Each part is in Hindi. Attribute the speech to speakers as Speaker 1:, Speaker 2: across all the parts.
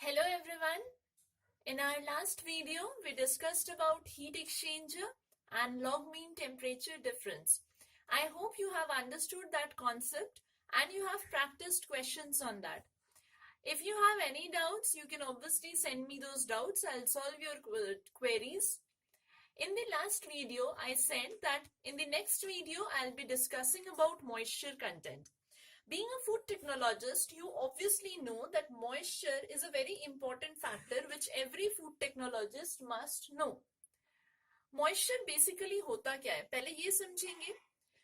Speaker 1: Hello everyone. In our last video, we discussed about heat exchanger and log mean temperature difference. I hope you have understood that concept and you have practiced questions on that. If you have any doubts, you can obviously send me those doubts. I'll solve your queries. In the last video, I said that in the next video, I'll be discussing about moisture content. Being a food technologist, you obviously know that moisture is a very important factor which every food technologist must know. Moisture basically होता क्या है, पहले ये समझेंगे,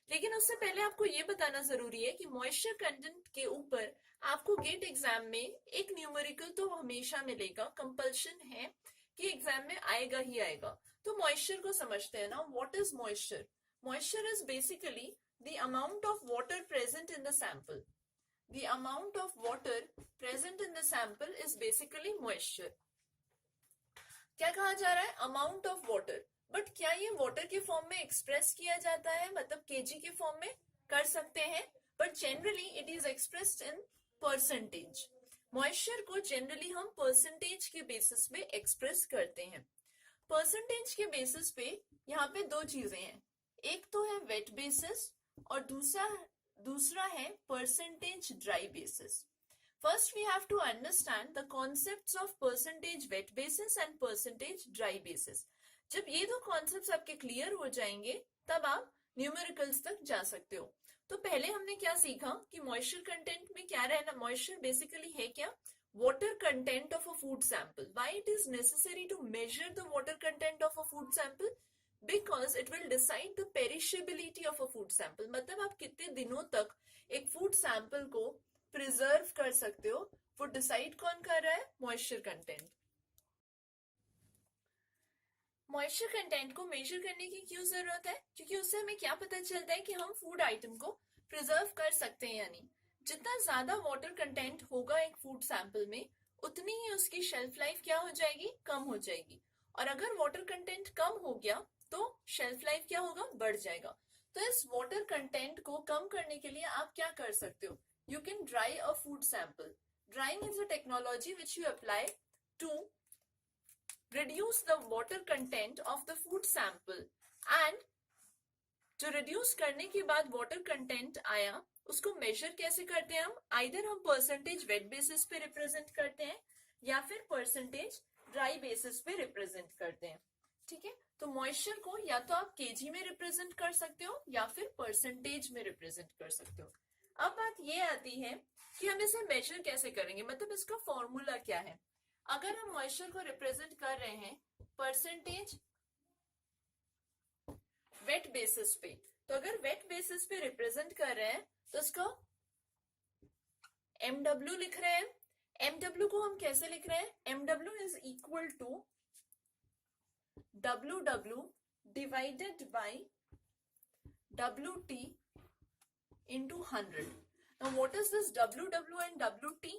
Speaker 1: लेकिन उससे पहले आपको ये बताना जरूरी है कि मॉइस्चर कंटेंट के ऊपर आपको गेट एग्जाम में एक न्यूमेरिकल तो हमेशा मिलेगा, कंपल्शन है कि एग्जाम में आएगा ही आएगा. तो मॉइस्चर को समझते हैं ना. What is moisture? Moisture is basically the amount of water present in the sample. The amount of water present in the sample is basically moisture. क्या कहा जा रहा है? Amount of water. बट क्या ये वाटर के फॉर्म में एक्सप्रेस किया जाता है, मतलब केजी के फॉर्म में कर सकते हैं, but generally it is expressed in percentage. Moisture को जनरली हम परसेंटेज के बेसिस पे एक्सप्रेस करते हैं. परसेंटेज के बेसिस पे यहाँ पे दो चीजें हैं, एक तो है वेट बेसिस और दूसरा है percentage dry basis. First we have to understand the concepts of percentage wet basis and percentage dry basis. जब ये दो कॉन्सेप्ट्स आपके क्लियर हो जाएंगे तब आप न्यूमेरिकल्स तक जा सकते हो. तो पहले हमने क्या सीखा कि मॉइस्चर कंटेंट में क्या रहना. मॉइस्चर बेसिकली है क्या? water content of a food sample. Why it is necessary to measure the water content of a food sample? Because it will decide the perishability of a food sample. मतलब आप कितने दिनों तक एक फूड सैंपल को प्रिजर्व कर सकते हो, वो डिसाइड कौन कर रहा है? Moisture content. मॉइस्चर कंटेंट को मेजर करने की क्यों जरूरत है? क्योंकि उससे हमें क्या पता चलता है कि हम फूड आइटम को प्रिजर्व कर सकते हैं या नहीं. जितना ज्यादा वाटर कंटेंट होगा एक फूड सैंपल में, उतनी ही उसकी शेल्फ लाइफ क्या हो जाएगी? कम हो जाएगी. और अगर वाटर कंटेंट कम हो गया तो शेल्फ लाइफ क्या होगा? बढ़ जाएगा. तो इस वाटर कंटेंट को कम करने के लिए आप क्या कर सकते हो? You can dry a food sample. Drying is a technology which you apply to reduce the water content of the food sample. and जो रिड्यूस करने के बाद वाटर कंटेंट आया उसको मेजर कैसे करते हैं हम? आइदर हम परसेंटेज वेट बेसिस पे रिप्रेजेंट करते हैं या फिर परसेंटेज ड्राई बेसिस पे रिप्रेजेंट करते हैं. ठीक है. तो मॉइस्चर को या तो आप केजी में रिप्रेजेंट कर सकते हो या फिर परसेंटेज में रिप्रेजेंट कर सकते हो. अब बात ये आती है कि हम इसे मेजर कैसे करेंगे, मतलब इसका फॉर्मूला क्या है. अगर हम मॉइस्चर को रिप्रेजेंट कर रहे हैं परसेंटेज वेट बेसिस पे, तो अगर वेट बेसिस पे रिप्रेजेंट कर रहे हैं तो इसको MW लिख रहे हैं. MW को हम कैसे लिख रहे हैं? MW is equal to WW divided by WT into 100. Now what is this WW and WT?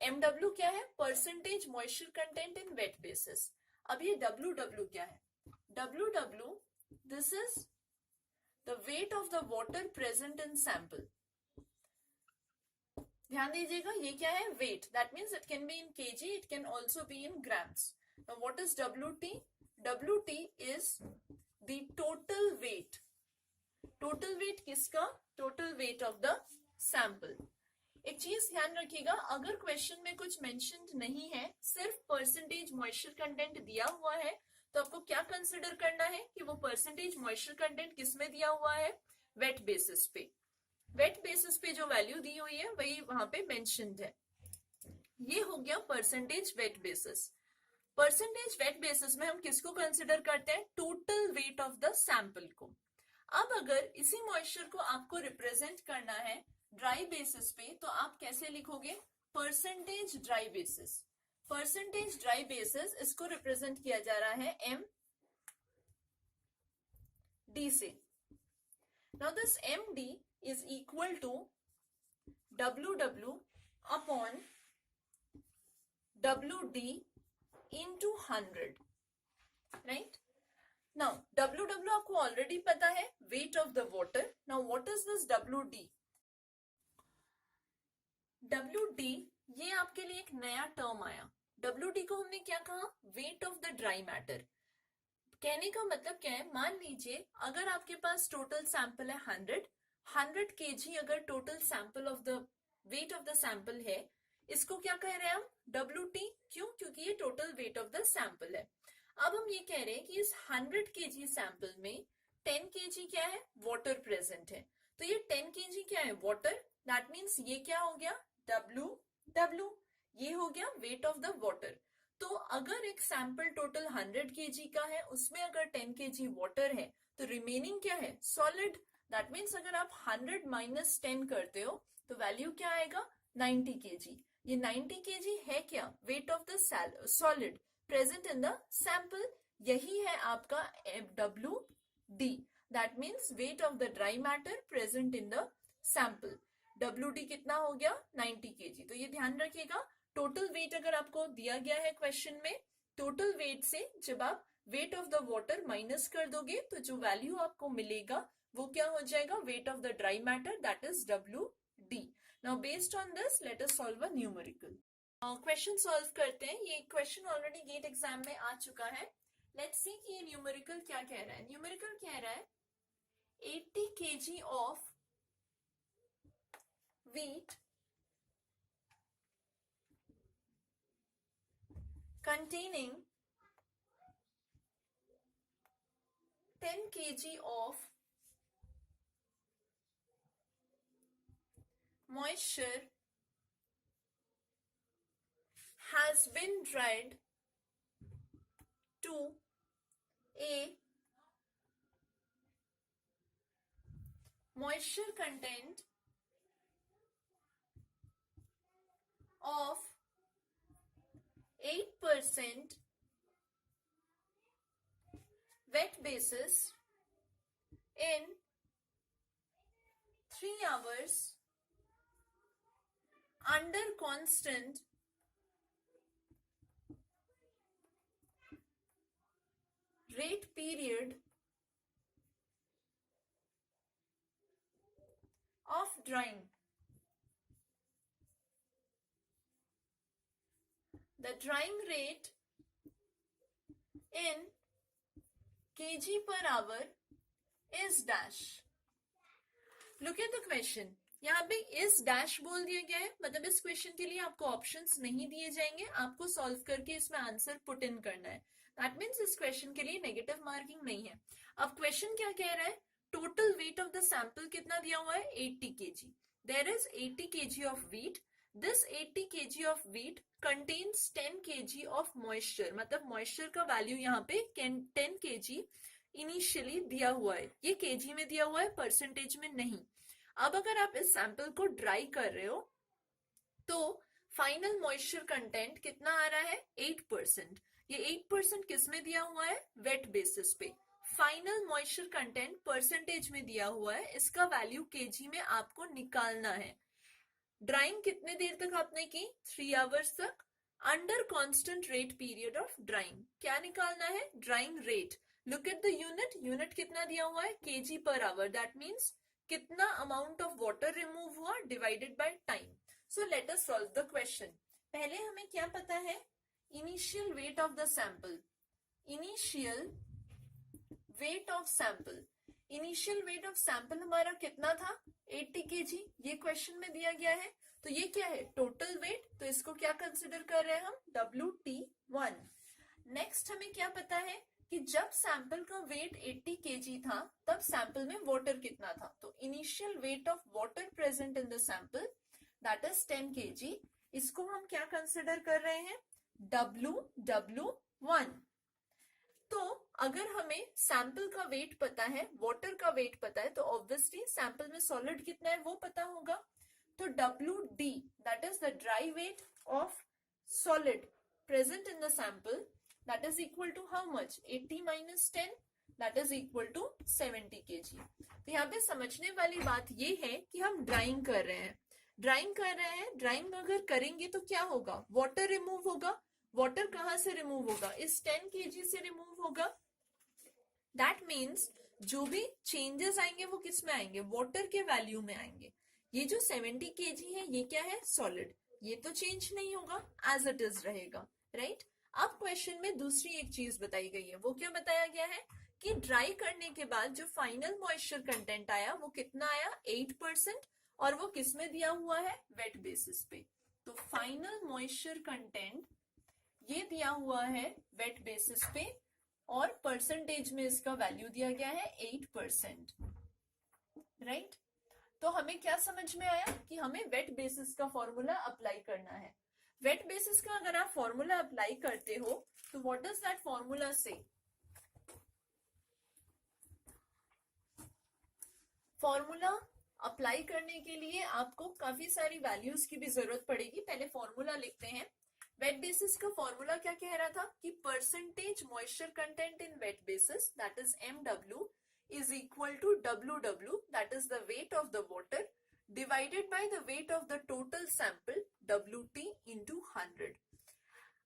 Speaker 1: MW क्या है? Percentage moisture content in wet basis. अब ये WW क्या है? WW, this is the weight of the water present in sample. ध्यान दीजिएगा, ये क्या है? Weight. That means it can be in kg, it can also be in grams. Now what is WT? WT is the total weight. Total weight किसका? Total weight of the sample. एक चीज ध्यान रखिएगा, अगर क्वेश्चन में कुछ मेंशन्ड नहीं है, सिर्फ परसेंटेज मॉइस्चर कंटेंट दिया हुआ है, तो आपको क्या कंसिडर करना है कि वो परसेंटेज मॉइस्चर कंटेंट किस में दिया हुआ है? वेट बेसिस पे. वेट बेसिस पे जो वैल्यू दी हुई है वही वहां पे मेंशन्ड है. ये हो गया percentage wet basis. Percentage wet basis में हम किसको कंसिडर करते हैं? Total weight of the sample को. अब अगर इसी मॉइस्चर को आपको रिप्रेजेंट करना है ड्राई बेसिस पे, तो आप कैसे लिखोगे? Percentage dry basis. Percentage dry basis इसको रिप्रेजेंट किया जा रहा है MD से. Now this MD is equal to WW upon WD into 100. Right. Now WW आपको ऑलरेडी पता है, weight of the water. Now what is this WD? WD ये आपके लिए एक नया टर्म आया। WD को हमने क्या कहा? Wait of the dry matter. कहने का मतलब क्या है, मान लीजिए अगर आपके पास टोटल सैंपल है 100 केजी, अगर total sample of the wait of the sample है, इसको क्या कह रहे हैं हम? WT। क्यों? क्योंकि ये total weight of the sample है। अब हम ये कह रहे हैं कि इस 100 केजी सैंपल में 10 केजी क्या है? वाटर प्रेजेंट है। तो ये 10 केजी क्या है? वाटर। दैट मीन्स ये क्या हो गया? W। ये हो गया वेट ऑफ द वाटर। तो अगर एक सैंपल टोटल 100 केजी का है, उसमें अगर 10 केजी वाटर है, तो रिमेनिंग क्या है? सॉलिड। दैट मीन्स अगर आप 100 माइनस 10 करते हो तो वैल्यू क्या आएगा? 90 केजी। ये 90 केजी है क्या? Wait of the solid present in the sample. यही है आपका WD। That means wait of the dry matter present in the sample. WD कितना हो गया? 90 केजी। तो ये ध्यान रखिएगा, टोटल वेट अगर आपको दिया गया है क्वेश्चन में, टोटल वेट से जब आप wait of the water minus कर दोगे तो जो वैल्यू आपको मिलेगा वो क्या हो जाएगा? Wait of the dry matter, that is WD। Now based on this let us solve a numerical. Question solve करते हैं। ये क्वेश्चन ऑलरेडी गेट एग्जाम में आ चुका है। लेट्स सी कि ये न्यूमेरिकल क्या कह रहा है। न्यूमेरिकल कह रहा है 80 kg of wheat containing 10 kg of moisture has been dried to a moisture content of 8% wet basis in 3 hours under constant rate period of drying. The drying rate in kg per hour is dash. Look at the question. यहाँ पे इस डैश बोल दिया गया है, मतलब इस क्वेश्चन के लिए आपको ऑप्शंस नहीं दिए जाएंगे, आपको सॉल्व करके इसमें आंसर पुट इन करना है। दैट मीन्स इस क्वेश्चन के लिए नेगेटिव मार्किंग नहीं है। अब क्वेश्चन क्या कह रहा है? Total weight of the sample कितना दिया हुआ है? 80 kg. There is 80 kg of wheat. This 80 kg of wheat contains 10 kg of moisture, मतलब मॉइस्चर का वैल्यू यहाँ पे 10 केजी इनिशियली दिया हुआ है। ये केजी में दिया हुआ है, परसेंटेज में नहीं। अब अगर आप इस सैंपल को ड्राई कर रहे हो तो फाइनल मॉइस्चर कंटेंट कितना आ रहा है? 8%। ये 8% किस में दिया हुआ है? वेट बेसिस पे। फाइनल मॉइस्चर कंटेंट परसेंटेज में दिया हुआ है, इसका वैल्यू केजी में आपको निकालना है। ड्राइंग कितने देर तक आपने की? 3 आवर्स तक under constant rate period of drawing. क्या निकालना है? Drawing rate. Look at the unit. Unit कितना दिया हुआ है? KG per hour. That means कितना अमाउंट ऑफ वाटर रिमूव हुआ divided by time. So let us solve the question. पहले हमें क्या पता है? Initial wait of the sample. Initial weight of sample. Initial weight of sample हमारा कितना था? 80 केजी। ये क्वेश्चन में दिया गया है, तो ये क्या है? Total wait. तो इसको क्या कंसिडर कर रहे हैं हम? WT1। नेक्स्ट हमें क्या पता है कि जब सैंपल का वेट 80 केजी था तब सैंपल में वाटर कितना था? तो initial weight of water present in the sample that is 10 KG. इसको हम क्या कंसिडर कर रहे हैं? W1। तो अगर हमें सैंपल का वेट पता है, वाटर का वेट पता है, तो ऑब्वियसली सैंपल में सॉलिड कितना है वो पता होगा। तो WD that is the dry weight of solid present in the sample that is equal to how much? 80 minus 10 that is equal to 70 kg। तो यहाँ पे समझने वाली बात ये है कि हम ड्राइंग कर रहे हैं। ड्राइंग अगर करेंगे तो क्या होगा? वाटर रिमूव होगा। वाटर कहाँ से रिमूव होगा? इस 10 kg से रिमूव होगा। दैट मीन्स जो भी चेंजेस आएंगे वो किस में आएंगे? वाटर के वैल्यू में आएंगे। ये जो 70 kg है ये क्या है? सॉलिड। ये तो चेंज नहीं होगा, एज इट इज रहेगा, राइट। अब क्वेश्चन में दूसरी एक चीज बताई गई है, वो क्या बताया गया है कि ड्राई करने के बाद जो फाइनल मॉइस्चर कंटेंट आया वो कितना आया, 8%, और वो किस में दिया हुआ है, वेट बेसिस पे। तो फाइनल मॉइस्चर कंटेंट ये दिया हुआ है वेट बेसिस पे, और परसेंटेज में इसका वैल्यू दिया गया है 8%, राइट। तो हमें क्या समझ में आया कि हमें वेट बेसिस का फॉर्मूला अप्लाई करना है। वेट बेसिस का अगर आप फॉर्मूला अप्लाई करते हो तो व्हाट डज दैट फॉर्मूला से, फॉर्मूला अप्लाई करने के लिए आपको काफी सारी वैल्यूज की भी जरूरत पड़ेगी। पहले फॉर्मूला लिखते हैं। वेट बेसिस का फॉर्मूला क्या कह रहा था कि percentage moisture content in wet basis that is MW is equal to WW, that is the weight of the water, divided by the weight of the total sample WT into 100।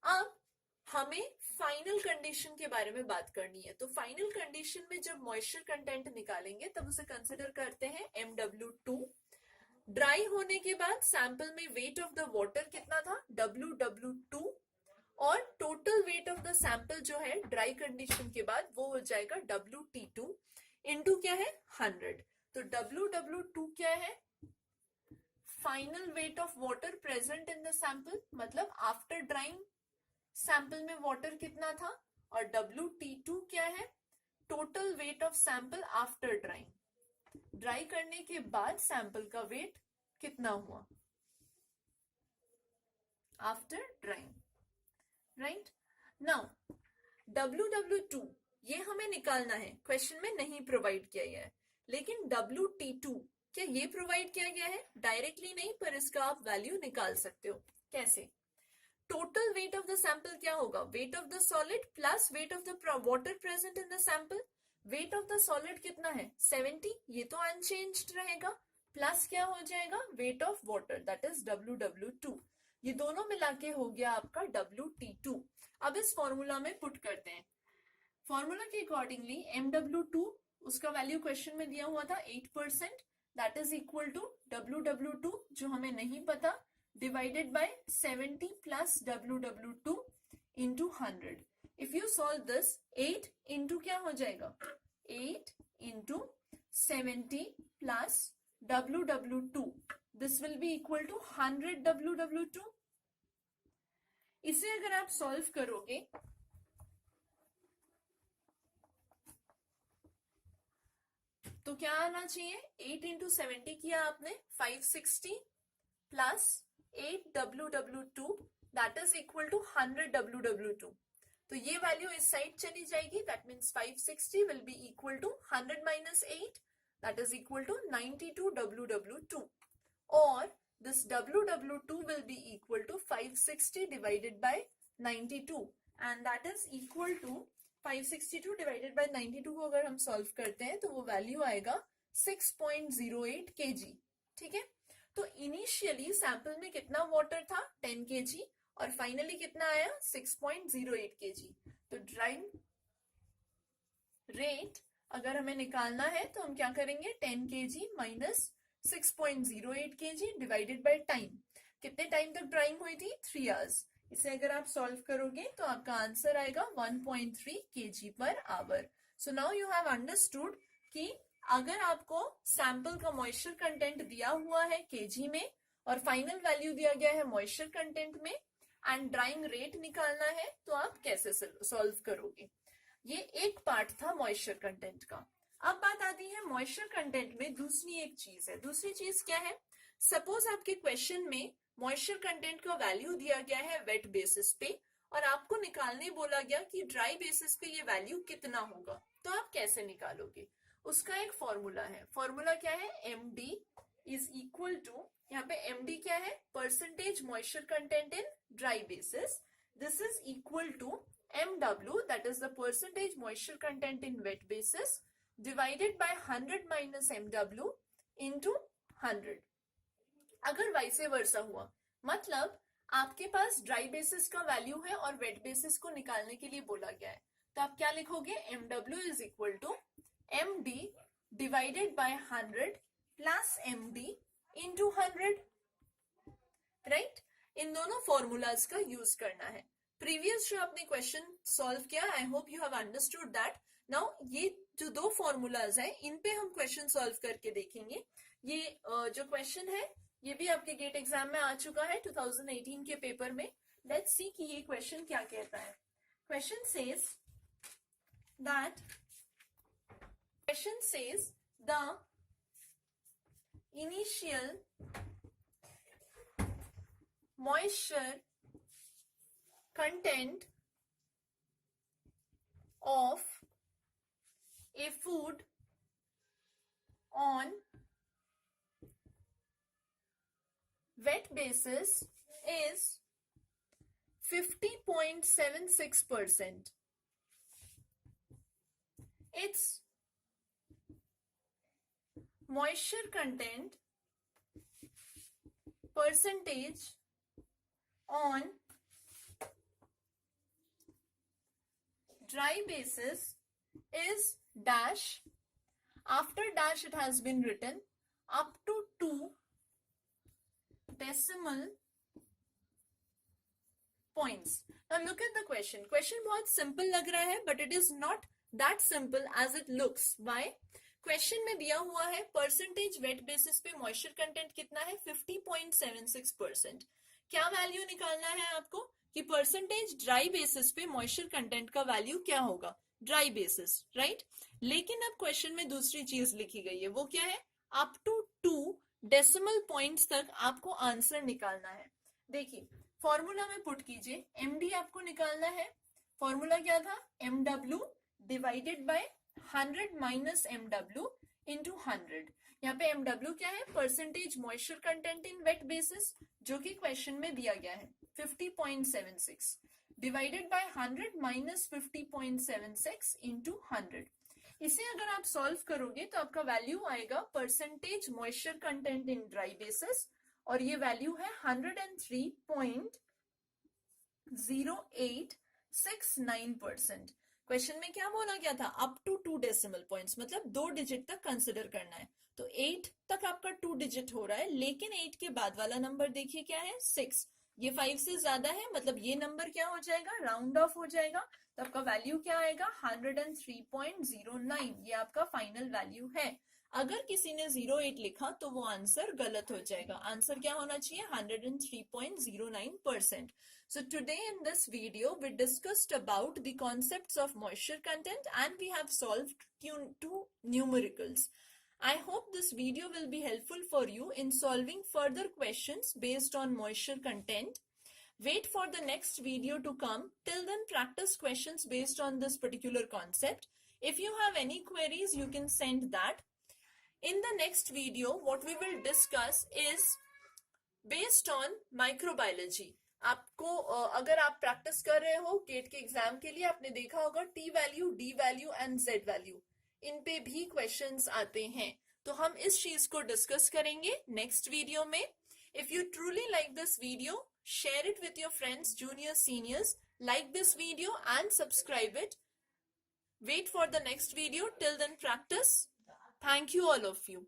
Speaker 1: अब हमें फाइनल कंडीशन के बारे में बात करनी है। तो फाइनल कंडीशन में जब मॉइस्चर कंटेंट निकालेंगे तब उसे कंसिडर करते हैं MW2। ड्राई होने के बाद सैंपल में वेट ऑफ द वाटर कितना था, WW2, और total weight of the sample जो है ड्राई कंडीशन के बाद वो हो जाएगा WT2 इनटू क्या है, 100। तो WW2 क्या है, final weight of water present in the sample, मतलब आफ्टर ड्राइंग सैंपल में वाटर कितना था, और WT2 क्या है, total weight of sample after drawing, dry करने के बाद सैंपल का वेट कितना हुआ after drawing, right. Now WW2 ये हमें निकालना है, क्वेश्चन में नहीं प्रोवाइड किया गया है। लेकिन WT2 क्या ये प्रोवाइड किया गया है, डायरेक्टली नहीं, पर इसका आप वैल्यू निकाल सकते हो। कैसे, total weight of the sample क्या होगा, wait of the solid plus wait of the water present in the sample. Wait of the solid कितना है, 70, ये तो अनचेंज्ड रहेगा, प्लस क्या हो जाएगा, weight of water that is WW2, ये दोनों मिला के हो गया आपका WT2। अब इस फॉर्मूला में पुट करते हैं। फॉर्मूला के अकॉर्डिंगली MW2 उसका वैल्यू क्वेश्चन में दिया हुआ था 8%, that is equal to WW2 जो हमें नहीं पता, divided by 70 plus WW2 into 100। If you solve this, 8 into क्या हो जाएगा, 8 into 70 plus WW2, this will be equal to 100 WW2। इसे अगर आप सॉल्व करोगे तो क्या आना चाहिए, 8 इंटू 70 किया आपने, 560 plus 8 WW2 that is equal to 100 WW2। तो ये वैल्यू इस साइड चली जाएगी, that means 560 will be equal to 100 minus 8 that is equal to 92 WW2, और this WW2 will be equal to 560 divided by 92, and that is equal to 562 divided by 92 को अगर हम सॉल्व करते हैं तो वो वैल्यू आएगा 6.08 kg, ठीक है। तो इनिशियली सैंपल में कितना वाटर था, 10 kg, और फाइनली कितना आया, 6.08 kg। तो ड्राइंग रेट अगर हमें निकालना है तो हम क्या करेंगे, 10 kg minus 6.08 kg divided by time, कितने टाइम तक ड्राइंग हुई थी, 3 आवर्स। इसे अगर आप सॉल्व करोगे तो आपका आंसर आएगा 1.3 kg per hour. So now you have understood कि अगर आपको सैंपल का मॉइस्चर कंटेंट दिया हुआ है केजी में और फाइनल वैल्यू दिया गया है मॉइस्चर कंटेंट में एंड ड्राइंग रेट निकालना है तो आप कैसे सॉल्व करोगे। ये एक पार्ट था मॉइस्चर कंटेंट का। अब बात आती है मॉइस्चर कंटेंट में दूसरी एक चीज है। दूसरी चीज क्या है, सपोज आपके क्वेश्चन में मॉइस्चर कंटेंट का वैल्यू दिया गया है वेट बेसिस पे और आपको निकालने बोला गया कि ड्राई बेसिस पे ये वैल्यू कितना होगा, तो आप कैसे निकालोगे। उसका एक फॉर्मूला है। फॉर्मूला क्या है, MD इज इक्वल टू, यहाँ पे MD क्या है, percentage moisture content in dry basis, this is equal to MW that is the percentage moisture content in wet basis divided by 100 minus MW into 100। अगर वाइसे वर्सा हुआ, मतलब आपके पास ड्राई बेसिस का वैल्यू है और वेट बेसिस को निकालने के लिए बोला गया है, तो आप क्या लिखोगे, MW is equal to MD divided by 100 plus MD into 100, right. इन दोनों फॉर्मूलाज का यूज करना है। प्रीवियस जो आपने क्वेश्चन सॉल्व किया, I hope you have understood that. Now ये जो दो फॉर्मूलाज हैं, इन पे हम क्वेश्चन सॉल्व करके देखेंगे। ये जो क्वेश्चन है ये भी आपके गेट एग्जाम में आ चुका है 2018 के पेपर में। लेट्स सी कि ये क्वेश्चन क्या कहता है। Question says the initial moisture content of a food on wet basis is 50.76%. Its moisture content percentage on dry basis is dash. After dash it has been written up to 2 decimal points. Now look at the question. Question बहुत simple लग रहा है, but it is not that simple as it looks. Why? Question में दिया हुआ है परसेंटेज वेट बेसिस पे मॉइस्चर कंटेंट कितना है 50.76%। क्या वैल्यू निकालना है आपको कि परसेंटेज ड्राई बेसिस पे मॉइस्चर कंटेंट का वैल्यू क्या होगा ड्राई बेसिस, राइट। लेकिन अब क्वेश्चन में दूसरी चीज लिखी गई है, वो क्या है, अप टू 2 डेसिमल पॉइंट्स तक आपको आंसर निकालना है। देखिए फॉर्मूला में पुट कीजिए, एमडी आपको निकालना है। फॉर्मूला क्या था, MW divided by 100 minus MW into 100। यहाँ पे एमडब्ल्यू क्या है, percentage moisture content in wet basis, जो कि क्वेश्चन में दिया गया है 50.76 डिवाइडेड बाय 100 माइनस 50.76 इंटू 100। इसे अगर आप सॉल्व करोगे तो आपका वैल्यू आएगा percentage moisture content in dry basis, और ये वैल्यू है 103.0869%। क्वेश्चन में क्या बोला गया था, अप टू 2 डेसिमल पॉइंट्स, मतलब 2 डिजिट तक कंसिडर करना है। तो 8 तक आपका 2 डिजिट हो रहा है, लेकिन 8 के बाद वाला नंबर देखिए क्या है, 6। ये 5 से ज्यादा है, मतलब ये नंबर क्या हो जाएगा, राउंड ऑफ हो जाएगा। तो आपका वैल्यू क्या आएगा, 103.09। ये आपका फाइनल वैल्यू है। अगर किसी ने 08 लिखा तो वो आंसर गलत हो जाएगा। आंसर क्या होना चाहिए, 103.09%. So today in this video we discussed about the concepts of moisture content and we have solved 2 numericals. I hope this video will be helpful for you in solving further questions based on moisture content. Wait for the next video to come. Till then, practice questions based on this particular concept. If you have any queries, you can send that. In the next video, what we will discuss is based on microbiology. आपको अगर आप प्रैक्टिस कर रहे हो गेट के एग्जाम के लिए, आपने देखा होगा T value, D value and Z value, इन पे भी क्वेश्चंस आते हैं। तो हम इस चीज को डिस्कस करेंगे नेक्स्ट वीडियो में। If you truly like this video, share it with your friends, juniors, seniors. Like this video and subscribe it. Wait for the next video. Till then, practice. Thank you all of you.